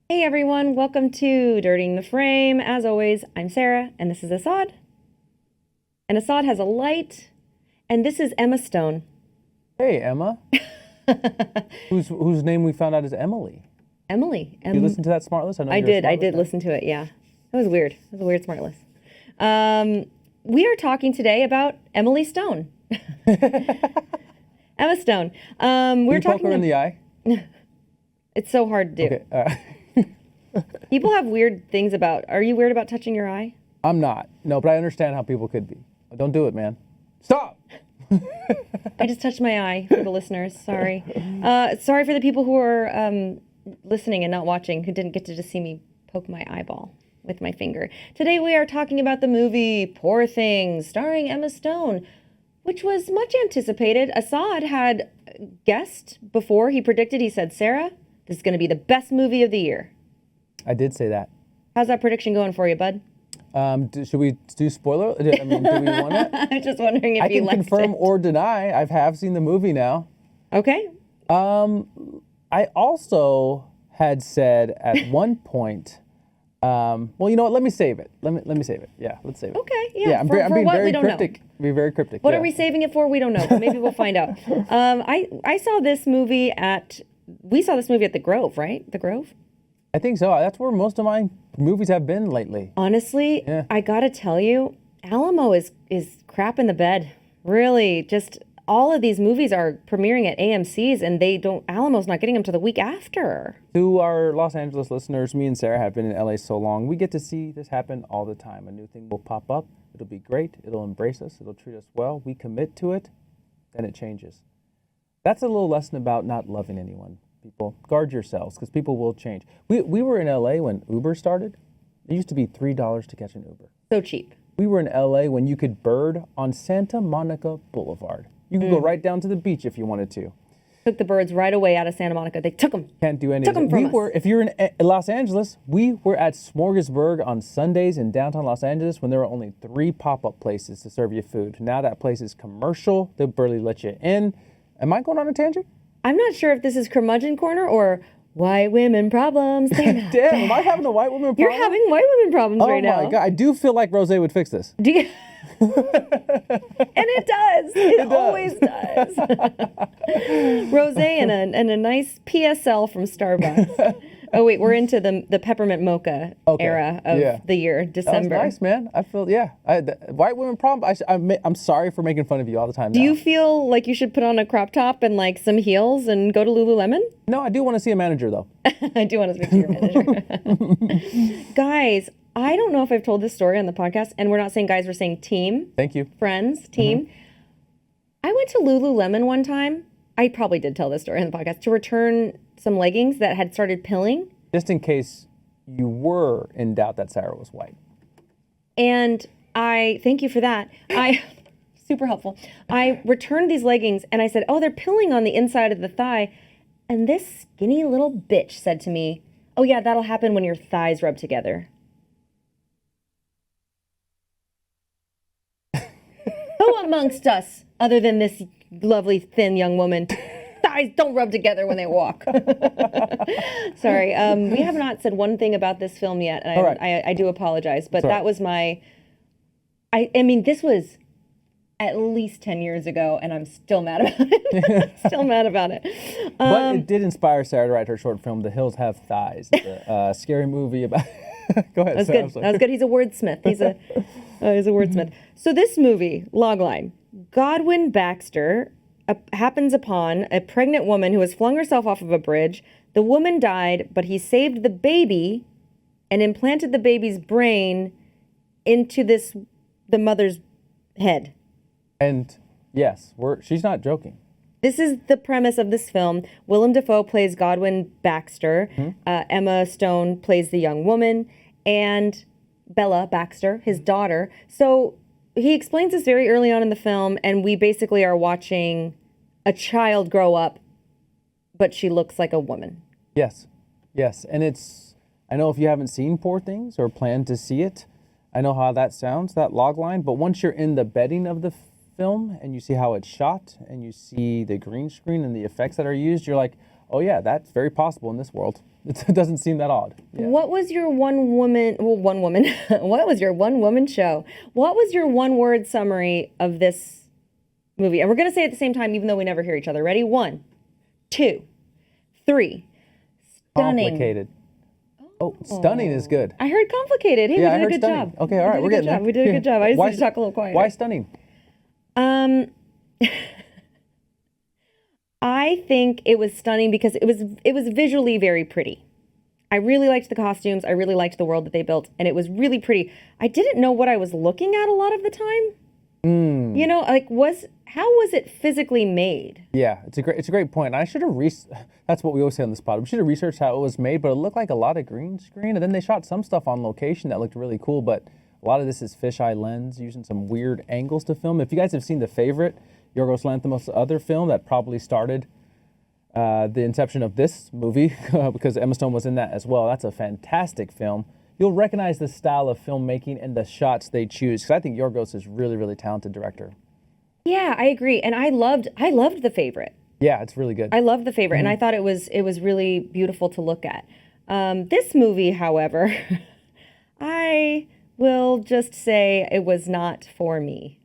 Hey everyone, welcome to Dirtying the Frame. As always, I'm Sarah, and this is Asaad. And Asaad has a light, and this is Emma Stone. Hey, Emma. whose name we found out is Emily. Emily. Did you listen to that smart list? I did listen to it, yeah. It was weird. It was a weird smart list. We are talking today about Emily Stone. Emma Stone. We're talking poke her in the eye? It's so hard to do. Okay, all right. People have weird things about. Are you weird about touching your eye? I'm not. No, but I understand how people could be. Don't do it, man. Stop! I just touched my eye for the listeners. Sorry. Sorry for the people who are listening and not watching, who didn't get to just see me poke my eyeball with my finger. Today we are talking about the movie Poor Things, starring Emma Stone, which was much anticipated. Asaad had guessed before. He predicted, he said, Sarah, this is going to be the best movie of the year. I did say that. How's that prediction going for you, bud? Should we do spoiler? Do we want it? I'm just wondering if you liked it. I can confirm or deny. I have seen the movie now. Okay. I also had said at one point, well, you know what? Let me save it. Let me save it. Yeah, let's save it. Okay. Yeah. I'm being what? very We don't cryptic. know. Be very cryptic. What are we saving it for? We don't know, but maybe we'll find out. I saw this movie we saw this movie at the Grove, right? The Grove? I think so. That's where most of my movies have been lately. Honestly, Yeah. I gotta tell you, Alamo is crap in the bed. Really, just all of these movies are premiering at AMC's, and Alamo's not getting them to the week after. To our Los Angeles listeners, me and Sarah have been in LA so long, we get to see this happen all the time. A new thing will pop up. It'll be great. It'll embrace us. It'll treat us well. We commit to it, then it changes. That's a little lesson about not loving anyone. People, guard yourselves, because people will change. We were in LA when Uber started. It used to be $3 to catch an Uber. So cheap. We were in LA when you could bird on Santa Monica Boulevard. You could go right down to the beach if you wanted to. Took the birds right away out of Santa Monica. They took them. Can't do anything. Took them from us. If you're in Los Angeles, we were at Smorgasburg on Sundays in downtown Los Angeles when there were only 3 pop-up places to serve you food. Now that place is commercial. They'll barely let you in. Am I going on a tangent? I'm not sure if this is Curmudgeon Corner or white women problems. Damn, am I having a white woman problem? You're having white women problems right now. Oh my God, I do feel like Rosé would fix this. Do you? And it does. It always does. Rosé and a nice PSL from Starbucks. Oh wait, we're into the peppermint mocha era of the year, December. That was nice, man. I feel white women problem. I'm sorry for making fun of you all the time. Do you feel like you should put on a crop top and like some heels and go to Lululemon? No, I do want to see a manager though. I do want to speak to your manager. Guys, I don't know if I've told this story on the podcast, and we're not saying guys, we're saying team. Thank you. Friends, team. Mm-hmm. I went to Lululemon one time. I probably did tell this story on the podcast, to return some leggings that had started pilling. Just in case you were in doubt that Sarah was white. And thank you for that. Super helpful. I returned these leggings and I said, oh, they're pilling on the inside of the thigh. And this skinny little bitch said to me, oh yeah, that'll happen when your thighs rub together. Who amongst us, other than this lovely thin young woman, thighs don't rub together when they walk? Sorry, we have not said one thing about this film yet, and I do apologize, but that was I mean, this was at least 10 years ago, and I'm still mad about it. Still mad about it. But it did inspire Sarah to write her short film, The Hills Have Thighs. It's a scary movie about... Go ahead. That's good. That was good. He's a wordsmith. He's a wordsmith. So this movie, Logline, Godwin Baxter happens upon a pregnant woman who has flung herself off of a bridge. The woman died, but he saved the baby and implanted the baby's brain into the mother's head. And yes, she's not joking. This is the premise of this film. Willem Dafoe plays Godwin Baxter. Mm-hmm. Emma Stone plays the young woman. And Bella Baxter, his daughter. So he explains this very early on in the film, and we basically are watching a child grow up, but she looks like a woman. Yes. And I know if you haven't seen Poor Things or plan to see it, I know how that sounds, that log line. But once you're in the bedding of the film and you see how it's shot and you see the green screen and the effects that are used, you're like, oh yeah, that's very possible in this world. It doesn't seem that odd. Yeah. What was your one woman, what was your one woman show? What was your one word summary of this movie? And we're going to say it at the same time, even though we never hear each other. Ready? 1, 2, 3. Stunning. Complicated. Oh, stunning is good. I heard complicated. Hey, Yeah, we I did a heard good stunning. job. Okay, all right, we're getting there. We did a good job. I just need to talk a little quieter. Why stunning? I think it was stunning because it was visually very pretty. I really liked the costumes. I really liked the world that they built, and it was really pretty. I didn't know what I was looking at a lot of the time. You know, like how was it physically made? Yeah, it's a great point. I should have that's what we always say on this pod. We should have researched how it was made, but it looked like a lot of green screen, and then they shot some stuff on location that looked really cool, but a lot of this is fisheye lens using some weird angles to film. If you guys have seen The Favorite, Yorgos Lanthimos' other film that probably started the inception of this movie, because Emma Stone was in that as well. That's a fantastic film. You'll recognize the style of filmmaking and the shots they choose, because I think Yorgos is really, really talented director. Yeah, I agree. And I loved The Favorite. Yeah, it's really good. I loved The Favorite, and I thought it was really beautiful to look at. This movie, however, I will just say it was not for me.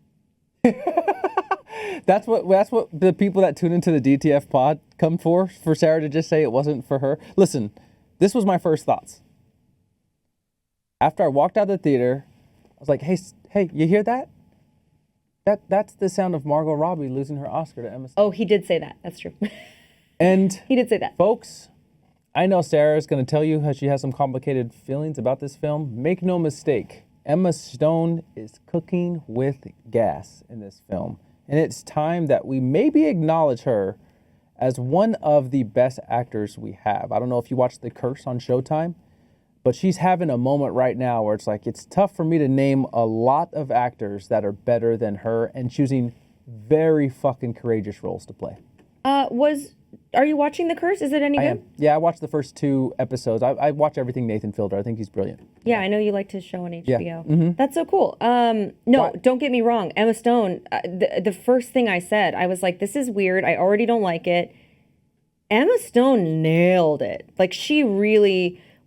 That's what the people that tune into the DTF pod come for Sarah to just say it wasn't for her. Listen, this was my first thoughts. After I walked out of the theater, I was like, hey, you hear that? That's the sound of Margot Robbie losing her Oscar to Emma Stone. Oh, he did say that. That's true. And he did say that. Folks, I know Sarah is going to tell you how she has some complicated feelings about this film. Make no mistake, Emma Stone is cooking with gas in this film. And it's time that we maybe acknowledge her as one of the best actors we have. I don't know if you watched The Curse on Showtime, but she's having a moment right now where it's like, it's tough for me to name a lot of actors that are better than her and choosing very fucking courageous roles to play. Are you watching The Curse? Is it any good? I am. Yeah, I watched the first 2 episodes. I watch everything Nathan Fielder. I think he's brilliant. Yeah, I know you like his show on HBO. Yeah. Mm-hmm. That's so cool. Don't get me wrong. Emma Stone, the first thing I said, I was like, this is weird. I already don't like it. Emma Stone nailed it. Like,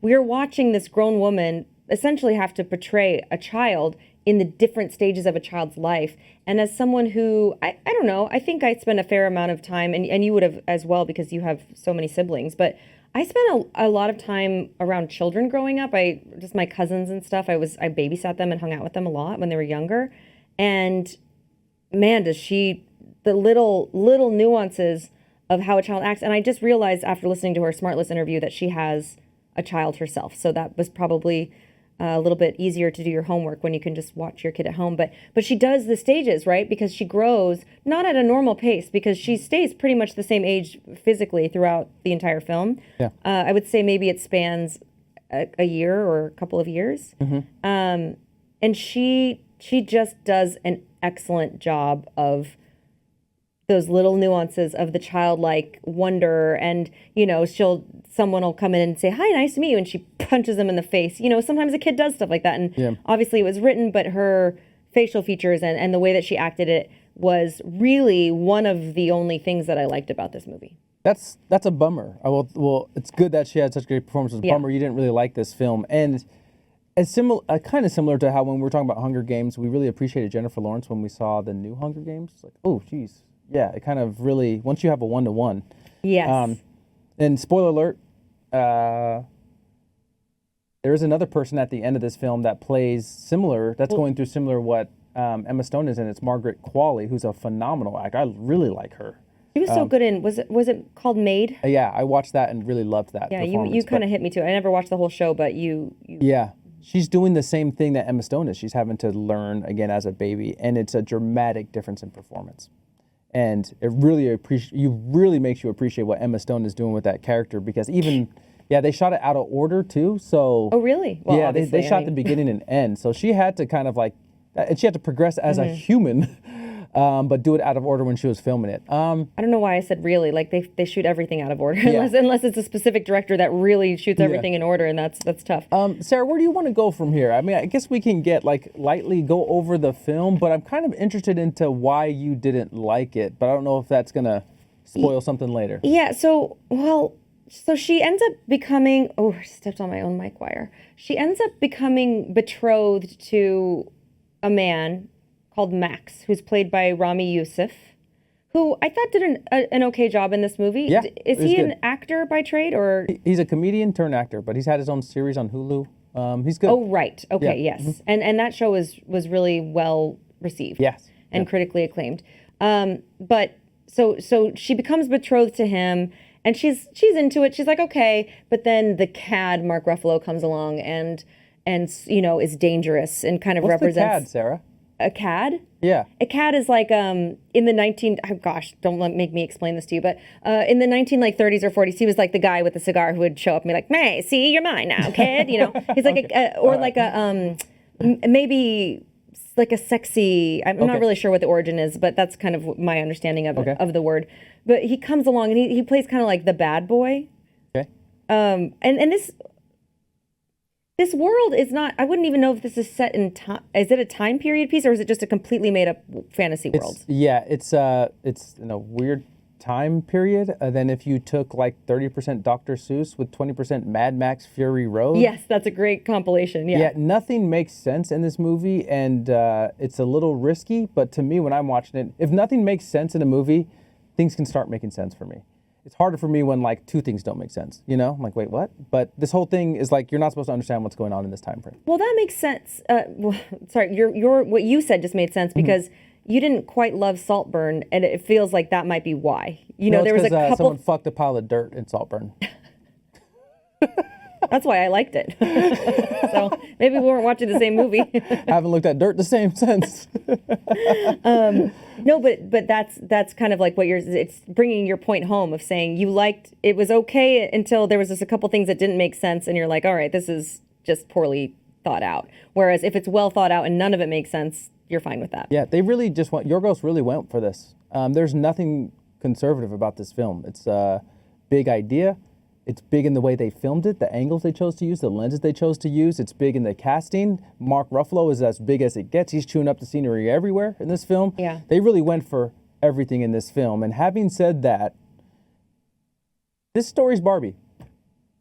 we're watching this grown woman essentially have to portray a child in the different stages of a child's life. And as someone who, I don't know, I think I spent a fair amount of time, and you would have as well because you have so many siblings, but I spent a lot of time around children growing up. Just my cousins and stuff, I babysat them and hung out with them a lot when they were younger. And man, the little nuances of how a child acts. And I just realized after listening to her Smartless interview that she has a child herself. So that was probably a little bit easier to do your homework when you can just watch your kid at home. But she does the stages, right? Because she grows not at a normal pace, because she stays pretty much the same age physically throughout the entire film. Yeah. I would say maybe it spans a year or a couple of years. Mm-hmm. And she just does an excellent job of those little nuances of the childlike wonder, and someone will come in and say, hi, nice to meet you, and she punches them in the face. Sometimes a kid does stuff like that, and obviously it was written, but her facial features and the way that she acted it was really one of the only things that I liked about this movie. That's a bummer. Well, it's good that she had such great performance. It's a bummer you didn't really like this film. And it's kind of similar to how when we were talking about Hunger Games, we really appreciated Jennifer Lawrence when we saw the new Hunger Games. Like, oh, geez. Yeah, it kind of really, once you have a 1-to-1. Yes. And spoiler alert, there is another person at the end of this film that plays similar, going through similar what Emma Stone is in. It's Margaret Qualley, who's a phenomenal actor. I really like her. She was so good in, was it called Maid? Yeah, I watched that and really loved that performance. You kind of hit me too. I never watched the whole show, but you. Yeah, she's doing the same thing that Emma Stone is. She's having to learn again as a baby, and it's a dramatic difference in performance. And it really makes you appreciate what Emma Stone is doing with that character, because they shot it out of order too. So oh really? Well, yeah, they shot the beginning and end. So she had to kind of and she had to progress as a human, but do it out of order when she was filming it. I don't know why I said really. Like they shoot everything out of order, unless it's a specific director that really shoots everything in order, and that's tough. Sarah, where do you want to go from here? I mean, I guess we can get lightly go over the film, but I'm kind of interested into why you didn't like it. But I don't know if that's gonna spoil something later. Yeah, so she ends up becoming, oh, I stepped on my own mic wire. She ends up becoming betrothed to a man called Max, who's played by Rami Youssef, who I thought did an okay job in this movie. Yeah, Is he an actor by trade, or? He's a comedian turned actor, but he's had his own series on Hulu. He's good. Oh, right. Okay, Yeah. yes. And that show was really well received. Yes. And critically acclaimed. But so she becomes betrothed to him, and she's into it. She's like, okay, but then the cad Mark Ruffalo comes along and is dangerous and kind of What's represents the cad, Sarah? a cad. Yeah. A cad is like in the make me explain this to you, but in the 30s or 40s, he was like the guy with the cigar who would show up and be like, "Hey, see, you're mine now, kid." He's like maybe like a sexy. I'm not really sure what the origin is, but that's kind of my understanding of the word. But he comes along and he plays kind of like the bad boy. Okay. And this world is not, I wouldn't even know if this is set in time. Is it a time period piece, or is it just a completely made up fantasy world? It's in a weird time period. Then if you took like 30% Dr. Seuss with 20% Mad Max Fury Road. Yes, that's a great compilation. Yeah. Yeah, nothing makes sense in this movie, and it's a little risky, but to me, when I'm watching it, if nothing makes sense in a movie, things can start making sense for me. It's harder for me when like two things don't make sense, I'm like, wait, what? But this whole thing is like, you're not supposed to understand what's going on in this time frame. Well, that makes sense. Sorry, your what you said just made sense because you didn't quite love Saltburn, and it feels like that might be why. There was a couple. Someone fucked a pile of dirt in Saltburn. That's why I liked it. So maybe we weren't watching the same movie. I haven't looked at dirt the same since. No, but that's kind of like what it's bringing your point home of saying you liked, it was okay until there was just a couple things that didn't make sense, and you're like, all right, this is just poorly thought out. Whereas if it's well thought out and none of it makes sense, you're fine with that. Yeah, they really just Yorgos really went for this. There's nothing conservative about this film. It's a big idea. It's big in the way they filmed it, the angles they chose to use, the lenses they chose to use. It's big in the casting. Mark Ruffalo is as big as it gets. He's chewing up the scenery everywhere in this film. Yeah. They really went for everything in this film. And having said that, this story's Barbie.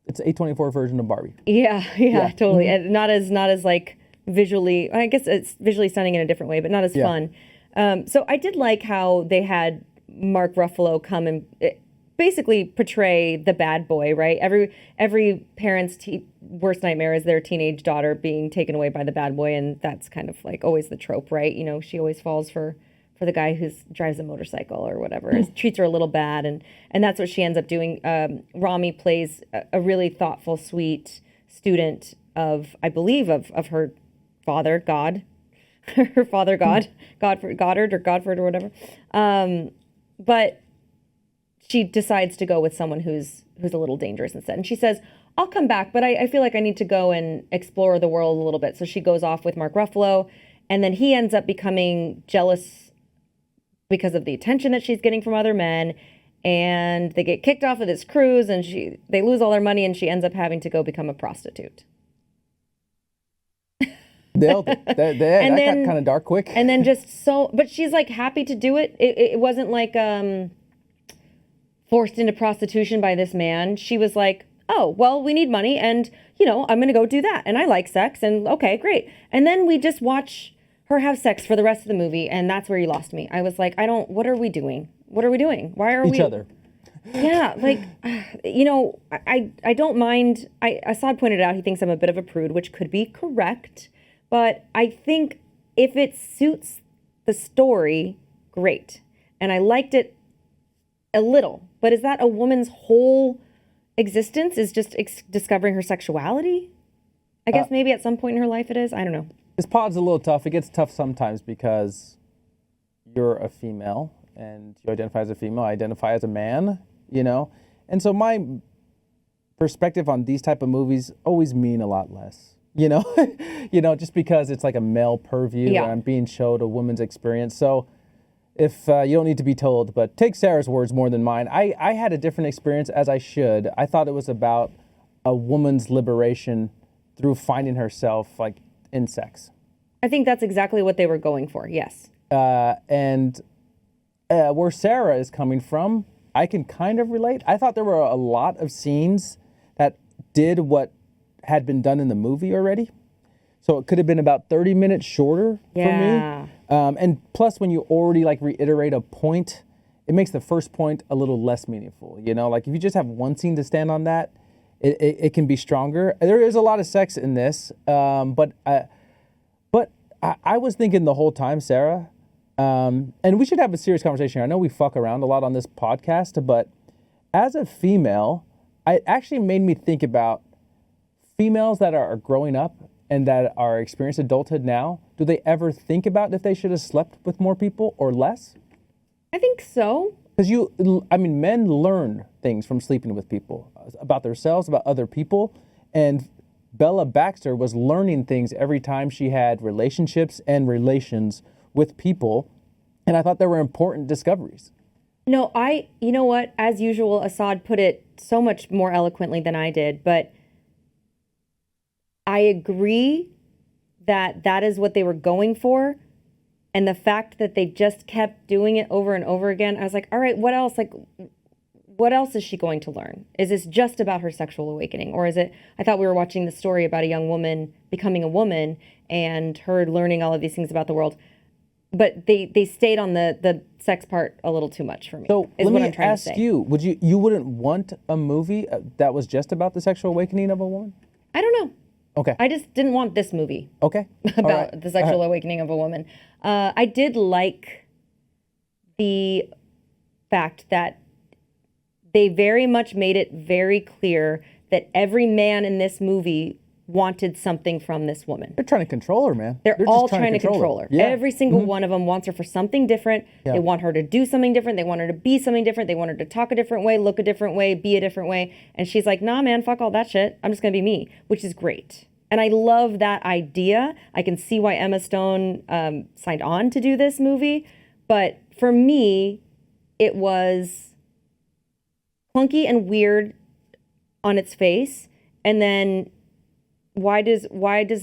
It's an A24 version of Barbie. Yeah, totally. And not as like visually, I guess it's visually stunning in a different way, but not as fun. So I did like how they had Mark Ruffalo come and basically portray the bad boy, right? Every parent's worst nightmare is their teenage daughter being taken away by the bad boy, and that's kind of like always the trope, right? She always falls for the guy who drives a motorcycle or whatever, treats her a little bad, and that's what she ends up doing. Rami plays a really thoughtful, sweet student of, I believe, of her father, God, her father, Goddard or Godford or whatever. But she decides to go with someone who's a little dangerous instead. And she says, I'll come back, but I feel like I need to go and explore the world a little bit. So she goes off with Mark Ruffalo, and then he ends up becoming jealous because of the attention that she's getting from other men. And they get kicked off of this cruise, and they lose all their money, and she ends up having to go become a prostitute. That got kind of dark quick. And then but she's like happy to do it. It wasn't like forced into prostitution by this man. She was like, oh, well, we need money, and I'm going to go do that, and I like sex, and okay, great. And then we just watch her have sex for the rest of the movie, and that's where you lost me. I was like, what are we doing? Why are we... Each other. Yeah, like, I don't mind. Asaad pointed out he thinks I'm a bit of a prude, which could be correct, but I think if it suits the story, great. And I liked it a little, but is that a woman's whole existence, is just discovering her sexuality? I guess maybe at some point in her life it is. I don't know. This pod's a little tough. It gets tough sometimes because you're a female and you identify as a female, I identify as a man, And so my perspective on these type of movies always mean a lot less, just because it's like a male purview and I'm being showed a woman's experience. So if you don't need to be told, but take Sarah's words more than mine. I had a different experience, as I should. I thought it was about a woman's liberation through finding herself like in sex. I think that's exactly what they were going for. Yes. And where Sarah is coming from, I can kind of relate. I thought there were a lot of scenes that did what had been done in the movie already. So it could have been about 30 minutes shorter for me. And plus, when you already like reiterate a point, it makes the first point a little less meaningful. You know, like if you just have one scene to stand on that, it can be stronger. There is a lot of sex in this, but I was thinking the whole time, Sarah, and we should have a serious conversation here. I know we fuck around a lot on this podcast, but as a female, it actually made me think about females that are growing up and that are experiencing adulthood now. Do they ever think about if they should have slept with more people or less? I think so. Because men learn things from sleeping with people about themselves, about other people. And Bella Baxter was learning things every time she had relationships and relations with people. And I thought there were important discoveries. No, you know what? As usual, Asaad put it so much more eloquently than I did, but I agree that that is what they were going for. And the fact that they just kept doing it over and over again, I was like, all right, what else? Like, what else is she going to learn? Is this just about her sexual awakening? Or is it, I thought we were watching the story about a young woman becoming a woman and her learning all of these things about the world. But they stayed on the sex part a little too much for me. So let me ask you, you wouldn't want a movie that was just about the sexual awakening of a woman? I don't know. Okay. I just didn't want this movie. Okay. About the sexual awakening of a woman. I did like the fact that they very much made it very clear that every man in this movie wanted something from this woman. They're trying to control her, man. They're all trying to control her. Yeah. Every single one of them wants her for something different. Yeah. They want her to do something different. They want her to be something different. They want her to talk a different way, look a different way, be a different way. And she's like, nah, man, fuck all that shit. I'm just going to be me, which is great. And I love that idea. I can see why Emma Stone signed on to do this movie. But for me, it was clunky and weird on its face. And then why does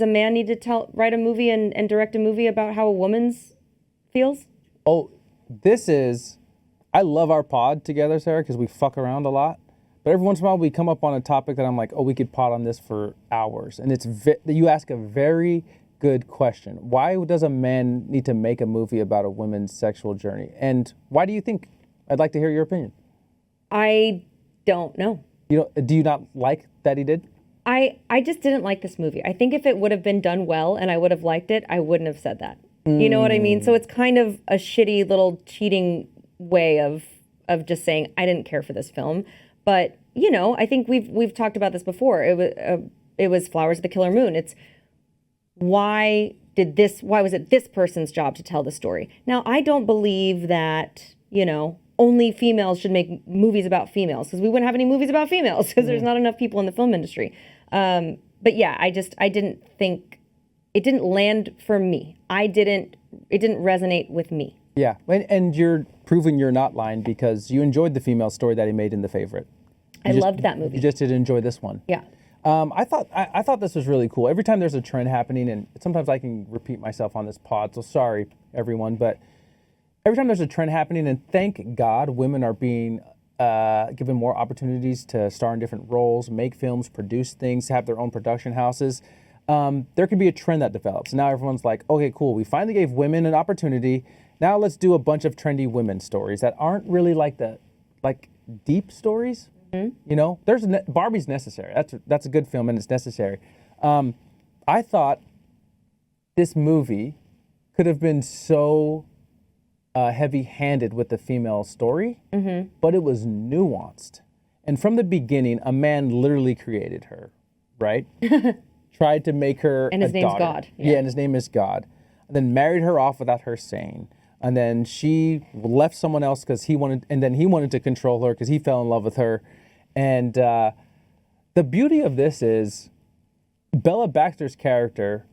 a man need to write a movie and direct a movie about how a woman's feels? Oh, I love our pod together, Sarah, because we fuck around a lot. But every once in a while we come up on a topic that I'm like, oh, we could pod on this for hours. And you ask a very good question. Why does a man need to make a movie about a woman's sexual journey? And why do you think? I'd like to hear your opinion. I don't know. Do you not like that he did? I just didn't like this movie. I think if it would have been done well and I would have liked it, I wouldn't have said that. You know what I mean? So it's kind of a shitty little cheating way of just saying I didn't care for this film. But, I think we've talked about this before. It was Flowers of the Killer Moon. It's why was it this person's job to tell the story? Now, I don't believe that, only females should make movies about females, because we wouldn't have any movies about females because there's not enough people in the film industry. But yeah, I didn't think it didn't land for me. It didn't resonate with me. Yeah. And you're proving you're not lying because you enjoyed the female story that he made in The Favorite. I loved that movie. You just didn't enjoy this one. Yeah. I thought this was really cool. Every time there's a trend happening, and sometimes I can repeat myself on this pod, so sorry, everyone, but every time there's a trend happening, and thank God women are being given more opportunities to star in different roles, make films, produce things, have their own production houses, there could be a trend that develops. Now everyone's like, okay, cool, we finally gave women an opportunity. Now let's do a bunch of trendy women stories that aren't really like deep stories. Mm-hmm. Barbie's necessary. That's a good film and it's necessary. I thought this movie could have been so heavy-handed with the female story, mm-hmm. but it was nuanced. And from the beginning, a man literally created her, right? Tried to make her and his name's daughter. God. Yeah, and his name is God. And then married her off without her saying. And then she left someone else because he wanted to control her because he fell in love with her. And the beauty of this is Bella Baxter's character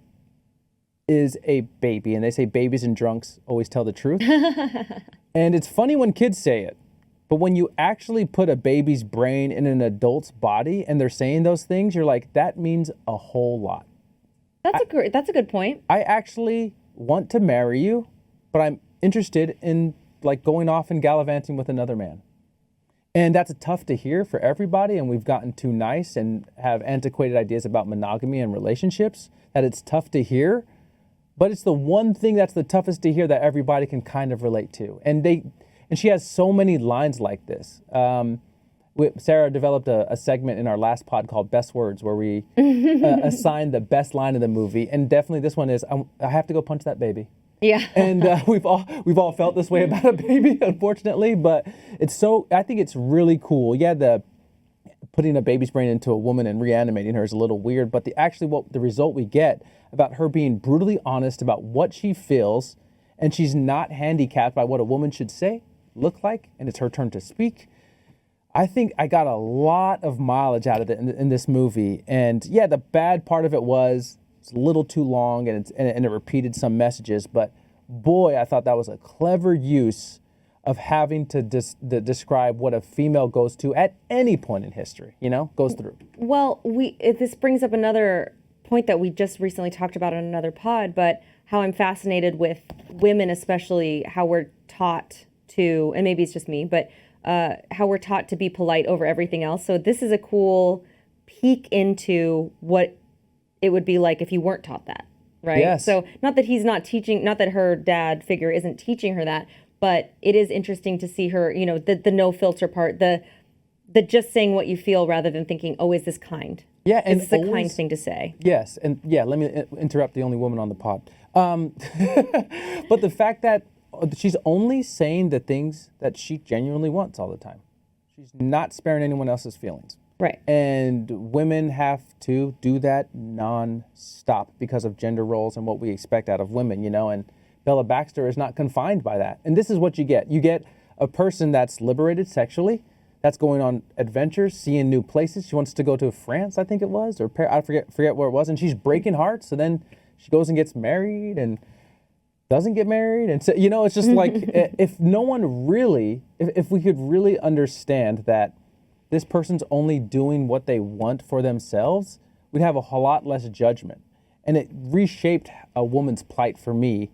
is a baby, and they say babies and drunks always tell the truth. And it's funny when kids say it, but when you actually put a baby's brain in an adult's body and they're saying those things, you're like, that means a whole lot. That's a good point. I actually want to marry you, but I'm interested in going off and gallivanting with another man. And that's tough to hear for everybody, and we've gotten too nice and have antiquated ideas about monogamy and relationships, that it's tough to hear. But it's the one thing that's the toughest to hear that everybody can kind of relate to. And she has so many lines like this. Sarah developed a segment in our last pod called Best Words, where we assigned the best line of the movie. And definitely this one is, I have to go punch that baby. Yeah. And we've all felt this way about a baby, unfortunately. But I think it's really cool. Yeah, the putting a baby's brain into a woman and reanimating her is a little weird. But the result we get about her being brutally honest about what she feels, and she's not handicapped by what a woman should say, look like, and it's her turn to speak. I think I got a lot of mileage out of it in this movie. And yeah, the bad part of it was it's a little too long and it repeated some messages. But boy, I thought that was a clever use of having to describe what a female goes to at any point in history, goes through. Well, this brings up another point that we just recently talked about on another pod, but how I'm fascinated with women, especially how we're taught to, and maybe it's just me, but how we're taught to be polite over everything else. So this is a cool peek into what it would be like if you weren't taught that, right? Yes. So not that he's not teaching, not that her dad figure isn't teaching her that, but it is interesting to see her, the no filter part, the just saying what you feel rather than thinking, oh, is this kind? Yeah, and it's a kind thing to say. Yes, and yeah, let me interrupt the only woman on the pod. But the fact that she's only saying the things that she genuinely wants all the time. She's not sparing anyone else's feelings. Right. And women have to do that non-stop because of gender roles and what we expect out of women, and Bella Baxter is not confined by that. And this is what you get. You get a person that's liberated sexually, that's going on adventures, seeing new places. She wants to go to France, I think it was, or I forget where it was, and she's breaking hearts. So then she goes and gets married and doesn't get married. And so, it's just like, if no one really, if we could really understand that this person's only doing what they want for themselves, we'd have a whole lot less judgment. And it reshaped a woman's plight for me,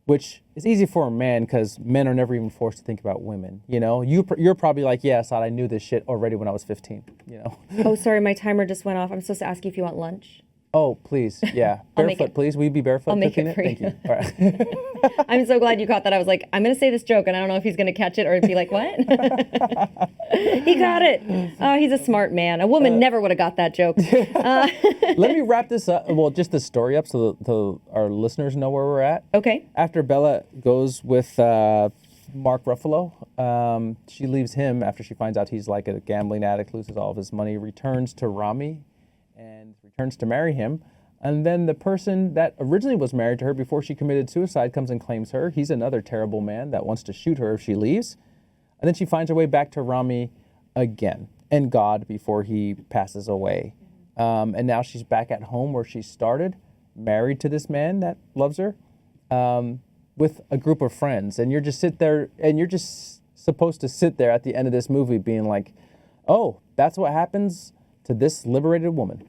which is easy for a man because men are never even forced to think about women. You're probably like, yeah, Asaad, I knew this shit already when I was 15. Oh, sorry, my timer just went off. I'm supposed to ask you if you want lunch. Oh, please, yeah, barefoot, please. Will you be barefoot? I'll make cooking it for you. Thank you. All right. I'm so glad you caught that. I was like, I'm going to say this joke, and I don't know if he's going to catch it or be like, what? He got it. Oh, he's a smart man. A woman never would have got that joke. Let me wrap this up. Well, just the story up so our listeners know where we're at. Okay. After Bella goes with Mark Ruffalo, she leaves him after she finds out he's like a gambling addict, loses all of his money, returns to Rami and returns to marry him. And then the person that originally was married to her before she committed suicide comes and claims her. He's another terrible man that wants to shoot her if she leaves. And then she finds her way back to Rami again and God before he passes away. And now she's back at home where she started, married to this man that loves her, with a group of friends. And you're just supposed to sit there at the end of this movie being like, oh, that's what happens to this liberated woman.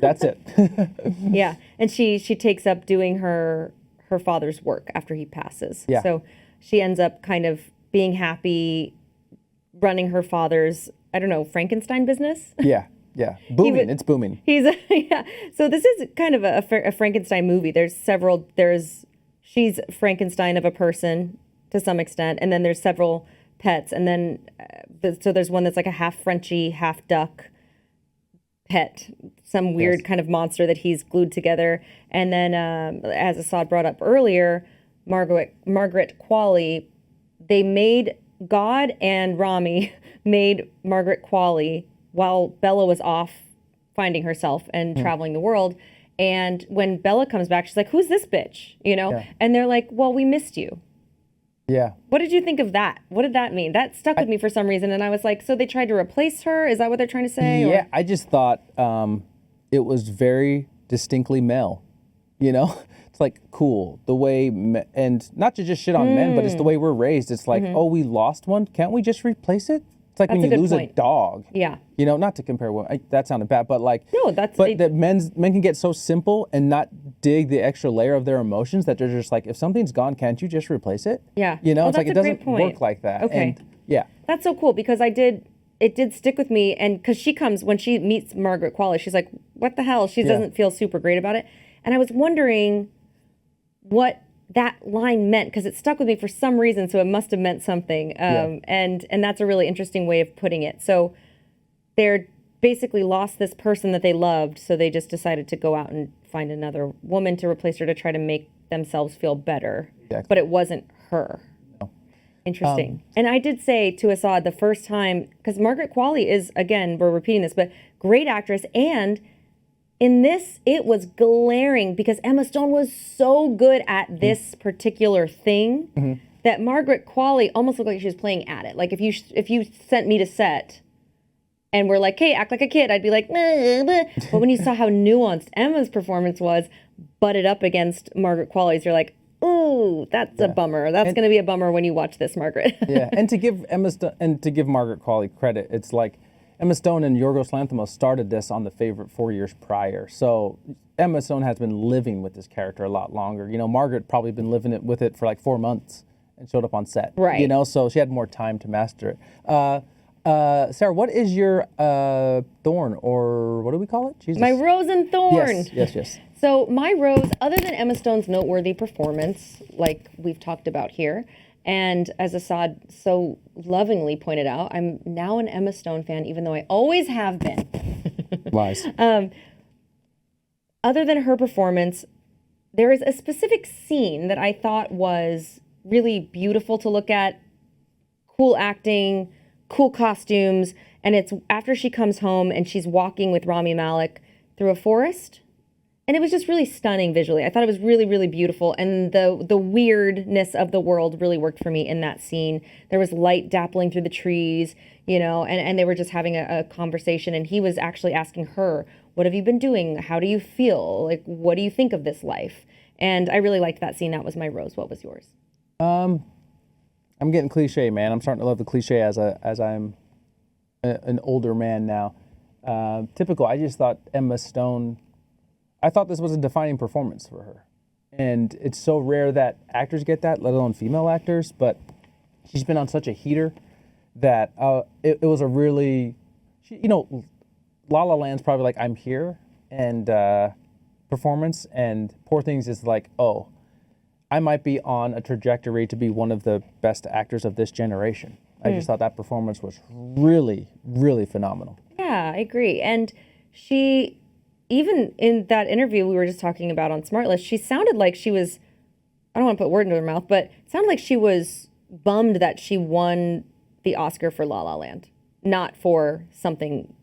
That's it. Yeah, and she takes up doing her father's work after he passes. Yeah. So she ends up kind of being happy running her father's, I don't know, Frankenstein business. Yeah. Booming. It's booming. Yeah. So this is kind of a Frankenstein movie. She's Frankenstein of a person to some extent, and then there's several pets, and then so there's one that's like a half Frenchie, half duck pet, some weird kind of monster that he's glued together. And then, as Asaad brought up earlier, Margaret Qualley, they made God and Rami made Margaret Qualley while Bella was off finding herself and traveling the world. And when Bella comes back, she's like, who's this bitch? Yeah. And they're like, well, we missed you. Yeah. What did you think of that? What did that mean? That stuck with me for some reason. And I was like, so they tried to replace her? Is that what they're trying to say? Yeah, I just thought it was very distinctly male. It's like, cool. The way, and not to just shit on men, but it's the way we're raised. It's like, oh, we lost one. Can't we just replace it? It's like when you lose a dog. Yeah. Not to compare that sounded bad, but like, no, men can get so simple and not dig the extra layer of their emotions that they're just like, if something's gone, can't you just replace it? Yeah. It's like, it doesn't work like that. Okay. And yeah. That's so cool because it did stick with me. And because she comes, when she meets Margaret Qualley, she's like, what the hell? She doesn't feel super great about it. And I was wondering what that line meant because it stuck with me for some reason. So it must have meant something. And that's a really interesting way of putting it. So they're basically lost this person that they loved. So they just decided to go out and find another woman to replace her to try to make themselves feel better. Exactly. But it wasn't her. Interesting. And I did say to Asaad the first time, because Margaret Qualley is, again, we're repeating this, but great actress. And in this, it was glaring because Emma Stone was so good at this particular thing that Margaret Qualley almost looked like she was playing at it. Like if you sent me to set and we're like, hey, act like a kid, I'd be like, meh, meh. But when you saw how nuanced Emma's performance was, butted up against Margaret Qualley's, you're like, ooh, that's a bummer. That's going to be a bummer when you watch this, Margaret. And to give Margaret Qualley credit, it's like Emma Stone and Yorgos Lanthimos started this on The Favorite 4 years prior. So Emma Stone has been living with this character a lot longer. You know, Margaret probably been living with it for like 4 months and showed up on set. Right. You know, so she had more time to master it. Sarah, what is your thorn, or what do we call it? Jesus. My rose and thorn. Yes. So my rose, other than Emma Stone's noteworthy performance, like we've talked about here, and as Asaad so lovingly pointed out, I'm now an Emma Stone fan, even though I always have been. Lies. Other than her performance, there is a specific scene that I thought was really beautiful to look at, cool acting, cool costumes, and it's after she comes home and she's walking with Rami Malek through a forest. And it was just really stunning visually. I thought it was really, really beautiful. And the weirdness of the world really worked for me in that scene. There was light dappling through the trees, you know, and they were just having a conversation. And he was actually asking her, what have you been doing? How do you feel? Like, what do you think of this life? And I really liked that scene. That was my rose. What was yours? I'm getting cliche, man. I'm starting to love the cliche as I'm an older man now. Typical. I just thought Emma Stone, I thought this was a defining performance for her. And it's so rare that actors get that, let alone female actors, but she's been on such a heater that it was a really, you know, La La Land's probably like I'm Here and performance, and Poor Things is like, oh, I might be on a trajectory to be one of the best actors of this generation. I just thought that performance was really, really phenomenal. Yeah, I agree. And she, even in that interview we were just talking about on SmartList, she sounded like she was, I don't want to put word into her mouth, but it sounded like she was bummed that she won the Oscar for La La Land, not for something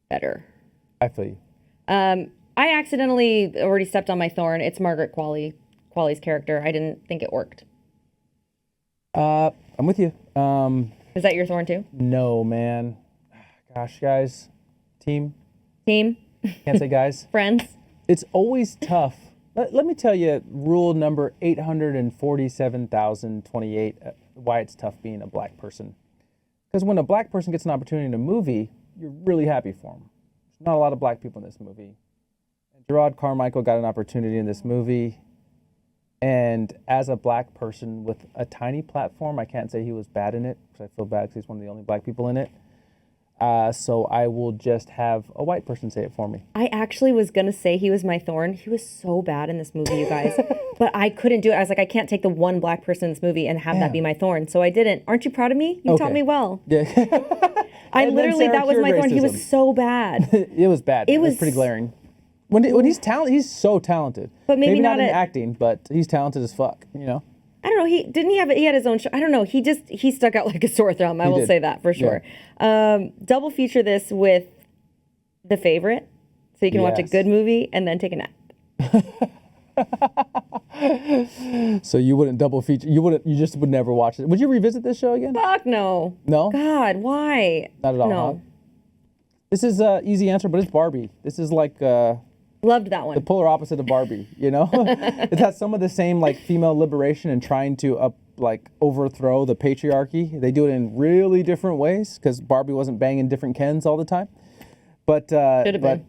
better. I feel you. I accidentally already stepped on my thorn. It's Margaret Qualley's character. I didn't think it worked. I'm with you. Is that your thorn too? No, man. Gosh, guys. Team. Can't say guys. Friends. It's always tough. Let me tell you rule number 847,028, why it's tough being a black person. Because when a black person gets an opportunity in a movie, you're really happy for them. There's not a lot of black people in this movie. Gerard Carmichael got an opportunity in this movie. And as a black person with a tiny platform, I can't say he was bad in it, because I feel bad because he's one of the only black people in it. So I will just have a white person say it for me. I actually was going to say he was my thorn. He was so bad in this movie, you guys. But I couldn't do it. I was like, I can't take the one black person in this movie and have that be my thorn. So I didn't. Aren't you proud of me? You taught me well. Yeah. I literally, that was my thorn. He was so bad. It was bad. It was pretty glaring. When he's talented, he's so talented. But maybe not in at acting, but he's talented as fuck, you know? I don't know. He had his own show. I don't know. He stuck out like a sore thumb. I will say that for sure. Yeah. Double feature this with The Favorite, so you can watch a good movie and then take a nap. So you wouldn't double feature. You just would never watch it. Would you revisit this show again? Fuck no. No? God, why? Not at all. No. Huh? This is an easy answer, but it's Barbie. This is like loved that one. The polar opposite of Barbie, you know? It has some of the same like female liberation and trying to overthrow the patriarchy. They do it in really different ways because Barbie wasn't banging different Kens all the time. But should have been.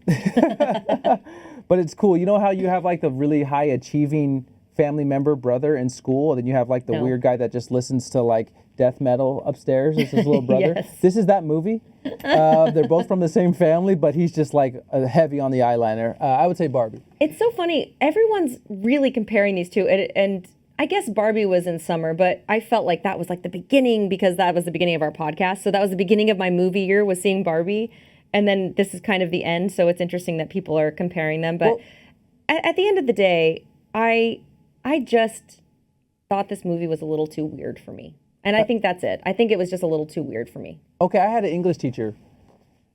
But it's cool. You know how you have like the really high achieving family member brother in school, and then you have like the weird guy that just listens to like death metal upstairs. Is his little brother. Yes. This is that movie. They're both from the same family, but he's just like heavy on the eyeliner. I would say Barbie. It's so funny. Everyone's really comparing these two, and I guess Barbie was in summer, but I felt like that was like the beginning because that was the beginning of our podcast. So that was the beginning of my movie year, was seeing Barbie, and then this is kind of the end. So it's interesting that people are comparing them. But at the end of the day, I just thought this movie was a little too weird for me. And I think that's it. I think it was just a little too weird for me. Okay, I had an English teacher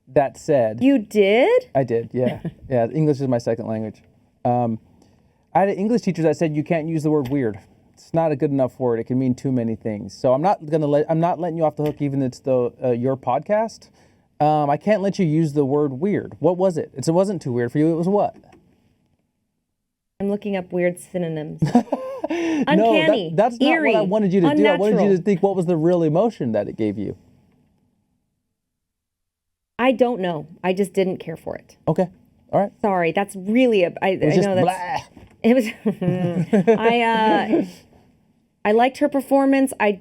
that said... You did? I did, yeah. Yeah, English is my second language. I had an English teacher that said you can't use the word weird. It's not a good enough word. It can mean too many things. So I'm not letting you off the hook, even if it's your podcast. I can't let you use the word weird. What was it? It wasn't too weird for you. It was what? I'm looking up weird synonyms. Uncanny. No, that's not eerie, what I wanted you to do. I wanted you to think what was the real emotion that it gave you. I don't know. I just didn't care for it. Okay. All right. Sorry. That's really I know that's blah. It was I liked her performance. I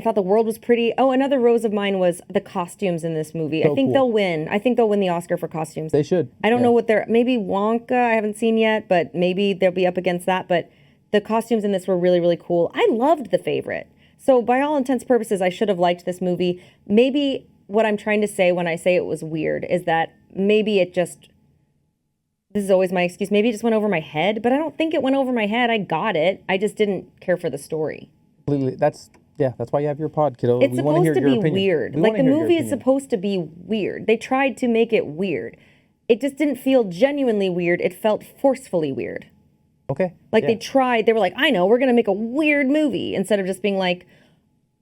thought the world was pretty. Oh, another rose of mine was the costumes in this movie. So I think cool. they'll win. I think they'll win the Oscar for costumes. They should. I don't know what they're, maybe Wonka I haven't seen yet, but maybe they'll be up against that. But the costumes in this were really, really cool. I loved The Favorite. So by all intents and purposes, I should have liked this movie. Maybe what I'm trying to say when I say it was weird is that maybe it just, this is always my excuse, maybe it just went over my head, but I don't think it went over my head. I got it. I just didn't care for the story. Completely. That's why you have your pod, kiddo. It's We wanna hear supposed to your be opinion. weird. We Like wanna the hear your movie is opinion. supposed to be weird. They tried to make it weird. It just didn't feel genuinely weird. It felt forcefully weird. Okay. Like yeah. they were like, I know, we're going to make a weird movie instead of just being like,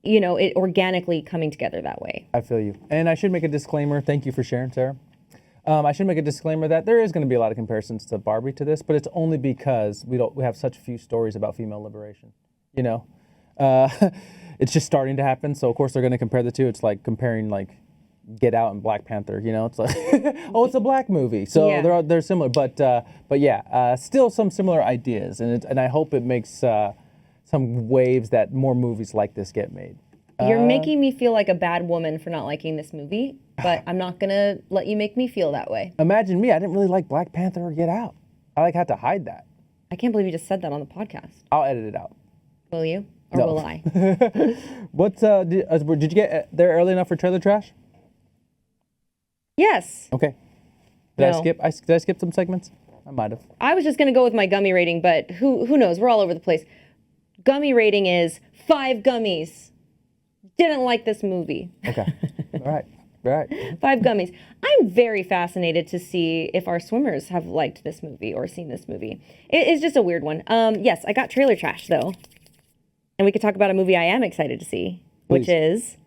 you know, it organically coming together that way. I feel you. And I should make a disclaimer. Thank you for sharing, Sarah. I should make a disclaimer that there is going to be a lot of comparisons to Barbie to this, but it's only because we have such few stories about female liberation. You know, it's just starting to happen. So of course they're going to compare the two. It's like comparing like Get Out and Black Panther. You know, it's like oh, it's a black movie. So Yeah. they're similar, but yeah, still some similar ideas, and I hope it makes some waves that more movies like this get made. You're making me feel like a bad woman for not liking this movie, but I'm not going to let you make me feel that way. Imagine me. I didn't really like Black Panther or Get Out. I had to hide that. I can't believe you just said that on the podcast. I'll edit it out. Will you? Or No. will I? What's did you get there early enough for trailer trash? Yes. Okay. Did No. Did I skip some segments? I might have. I was just going to go with my gummy rating, but who knows? We're all over the place. Gummy rating is 5 gummies. Didn't like this movie. Okay. All right. 5 gummies. I'm very fascinated to see if our swimmers have liked this movie or seen this movie. It's just a weird one. Yes, I got trailer trash though. And we could talk about a movie I am excited to see, which Please. is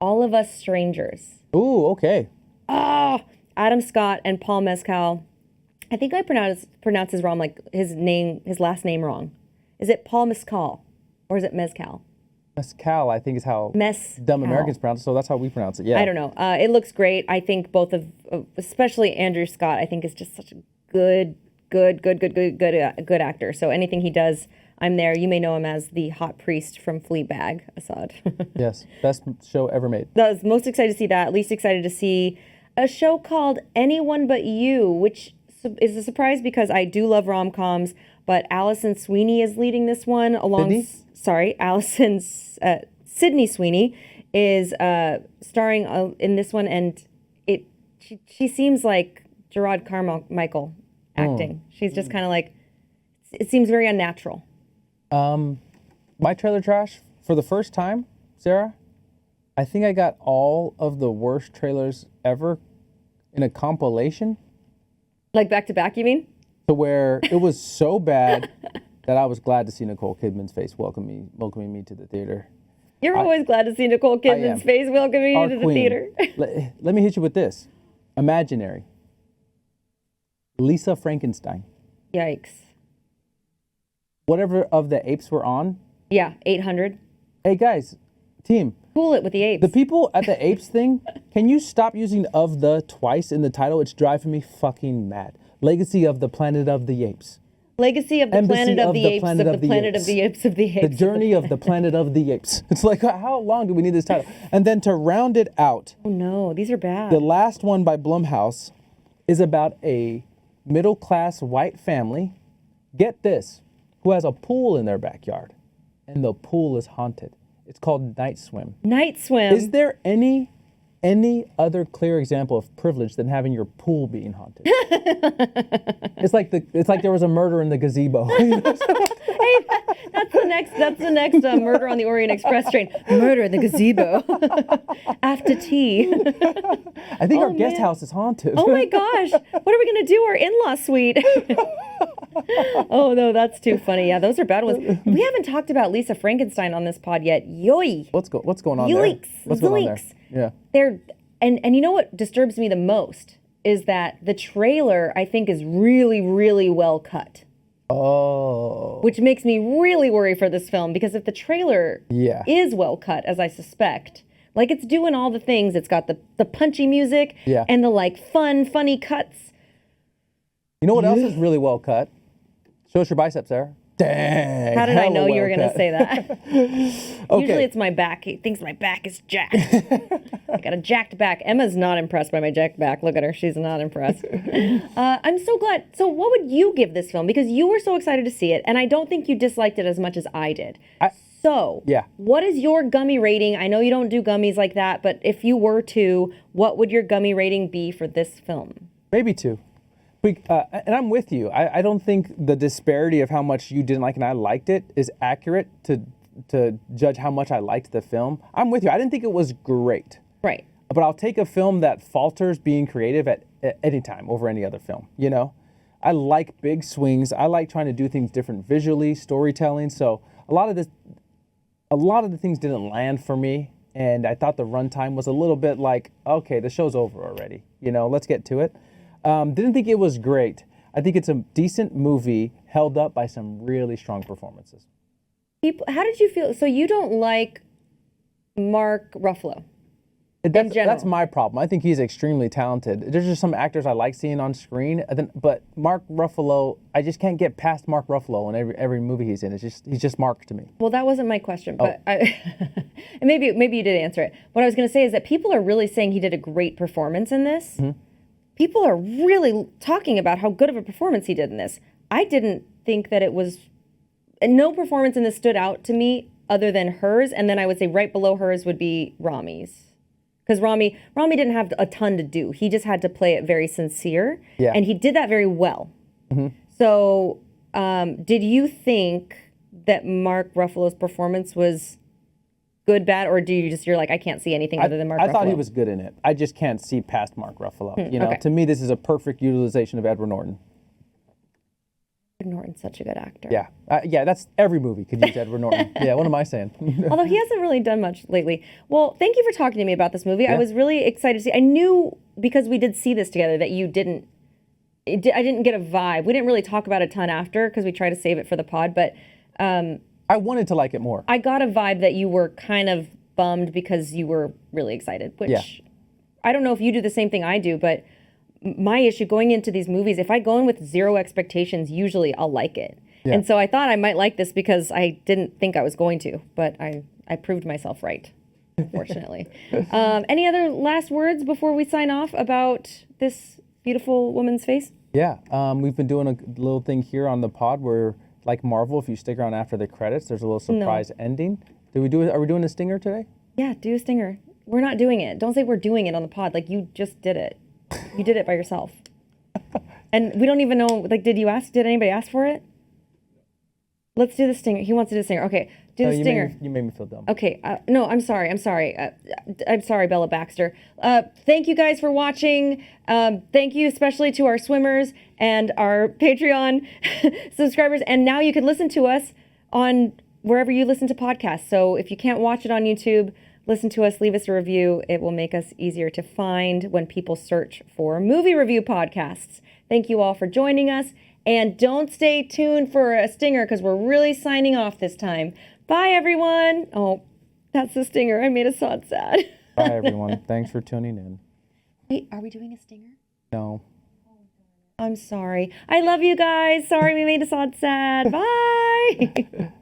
All of Us Strangers. Ooh, okay. Oh, Adam Scott and Paul Mescal. I think I pronounce his wrong, like his last name wrong. Is it Paul Mescal or is it Mezcal? Mescal, I think is how Mescal. dumb Americans pronounce it, so that's how we pronounce it. Yeah. I don't know. It looks great. I think both of, especially Andrew Scott, I think is just such a good actor. So anything he does, I'm there. You may know him as the hot priest from Fleabag, Asaad. Yes. Best show ever made. I was most excited to see that. Least excited to see a show called Anyone But You, which is a surprise because I do love rom-coms, but Allison Sweeney is leading this one along. Sydney Sweeney is starring in this one, and she seems like Gerard Carmichael acting. She's just kind of like, it seems very unnatural. My trailer trash for the first time, Sarah, I think I got all of the worst trailers ever in a compilation. Like back to back, you mean? To where it was so bad that I was glad to see Nicole Kidman's face welcoming me to the theater. You're always glad to see Nicole am. Kidman's face welcoming Our you to the queen. theater. Let me hit you with this. Imaginary. Lisa Frankenstein. Yikes. Whatever of the apes were on. Yeah, 800. Hey guys, team. Cool it with the apes. The people at the apes thing, can you stop using of the twice in the title? It's driving me fucking mad. Legacy of the Planet of the Apes. Legacy of the Embassy Planet of of the the Apes, Planet of of the the Planet Apes. of the Apes, of the Apes. The Journey of the Planet of the Apes. It's like, how long do we need this title? And then to round it out, Oh no, these are bad. the last one by Blumhouse is about a middle-class white family, get this, who has a pool in their backyard, and the pool is haunted. It's called Night Swim. Night Swim. Is there any other clear example of privilege than having your pool being haunted? It's like there was a murder in the gazebo. Hey, that's the next murder on the Orient Express train. Murder in the gazebo. After tea. I think our Oh, guest man. house is haunted. Oh my gosh. What are we going to do? Our in-law suite. Oh no, that's too funny. Yeah, those are bad ones. We haven't talked about Lisa Frankenstein on this pod yet. Yoy. What's going on Yikes. there? What's going on there? Zoinks. Yeah. They're and you know what disturbs me the most is that the trailer I think is really, really well cut. Oh. Which makes me really worry for this film because if the trailer Yeah. is well cut, as I suspect, like it's doing all the things, it's got the punchy music Yeah. and the like funny cuts. You know what else is really well cut? Show us your biceps there. Dang. How did I hella know you were well going to cut. say that? Okay. Usually it's my back. He thinks my back is jacked. I got a jacked back. Emma's not impressed by my jacked back. Look at her. She's not impressed. I'm so glad. So what would you give this film? Because you were so excited to see it, and I don't think you disliked it as much as I did. So Yeah. what is your gummy rating? I know you don't do gummies like that, but if you were to, what would your gummy rating be for this film? Maybe 2. And I'm with you. I don't think the disparity of how much you didn't like and I liked it is accurate to judge how much I liked the film. I'm with you. I didn't think it was great. Right. But I'll take a film that falters being creative at any time over any other film, you know? I like big swings. I like trying to do things different visually, storytelling. So a lot of the things didn't land for me. And I thought the runtime was a little bit like, okay, the show's over already. You know, let's get to it. Didn't think it was great. I think it's a decent movie held up by some really strong performances. How did you feel? So you don't like Mark Ruffalo? That's general. my problem. I think he's extremely talented. There's just some actors I like seeing on screen, but Mark Ruffalo, I just can't get past Mark Ruffalo in every movie he's in. He's just Mark to me. Well, that wasn't my question, but and maybe you did answer it. What I was going to say is that people are really saying he did a great performance in this. Mm-hmm. People are really talking about how good of a performance he did in this. I didn't think that it was. And no performance in this stood out to me other than hers, and then I would say right below hers would be Rami's. Because Rami didn't have a ton to do. He just had to play it very sincere. Yeah. And he did that very well. Mm-hmm. So did you think that Mark Ruffalo's performance was good, bad, or you're like, I can't see anything other than Mark Ruffalo? I thought he was good in it. I just can't see past Mark Ruffalo. You know, okay. to me, this is a perfect utilization of Edward Norton. Edward Norton's such a good actor. Yeah, that's every movie could use Edward Norton. Yeah, what am I saying? Although he hasn't really done much lately. Well, thank you for talking to me about this movie. I Yeah. was really excited to see. I knew because we did see this together that you didn't. I didn't get a vibe. We didn't really talk about it a ton after because we tried to save it for the pod. But I wanted to like it more. I got a vibe that you were kind of bummed because you were really excited. Which Yeah. I don't know if you do the same thing I do, but my issue going into these movies, if I go in with zero expectations, usually I'll like it. Yeah. And so I thought I might like this because I didn't think I was going to, but I proved myself right, unfortunately. Any other last words before we sign off about this beautiful woman's face? Yeah, we've been doing a little thing here on the pod where, like Marvel, if you stick around after the credits, there's a little surprise ending. Are we doing a stinger today? Yeah, do a stinger. We're not doing it. Don't say we're doing it on the pod. Like, you just did it. You did it by yourself. And we don't even know, like, did anybody ask for it? Let's do the stinger. He wants to do the stinger. Okay, do the stinger. You made me feel dumb. Okay, no, I'm sorry. I'm sorry, Bella Baxter. Thank you guys for watching. Thank you especially to our swimmers and our Patreon subscribers. And now you can listen to us on wherever you listen to podcasts. So if you can't watch it on YouTube, listen to us, leave us a review. It will make us easier to find when people search for movie review podcasts. Thank you all for joining us. And don't stay tuned for a stinger because we're really signing off this time. Bye, everyone. Oh, that's the stinger. I made Asaad sad. Bye, everyone. Thanks for tuning in. Wait, are we doing a stinger? No. I'm sorry. I love you guys. Sorry we made Asaad sad. Bye.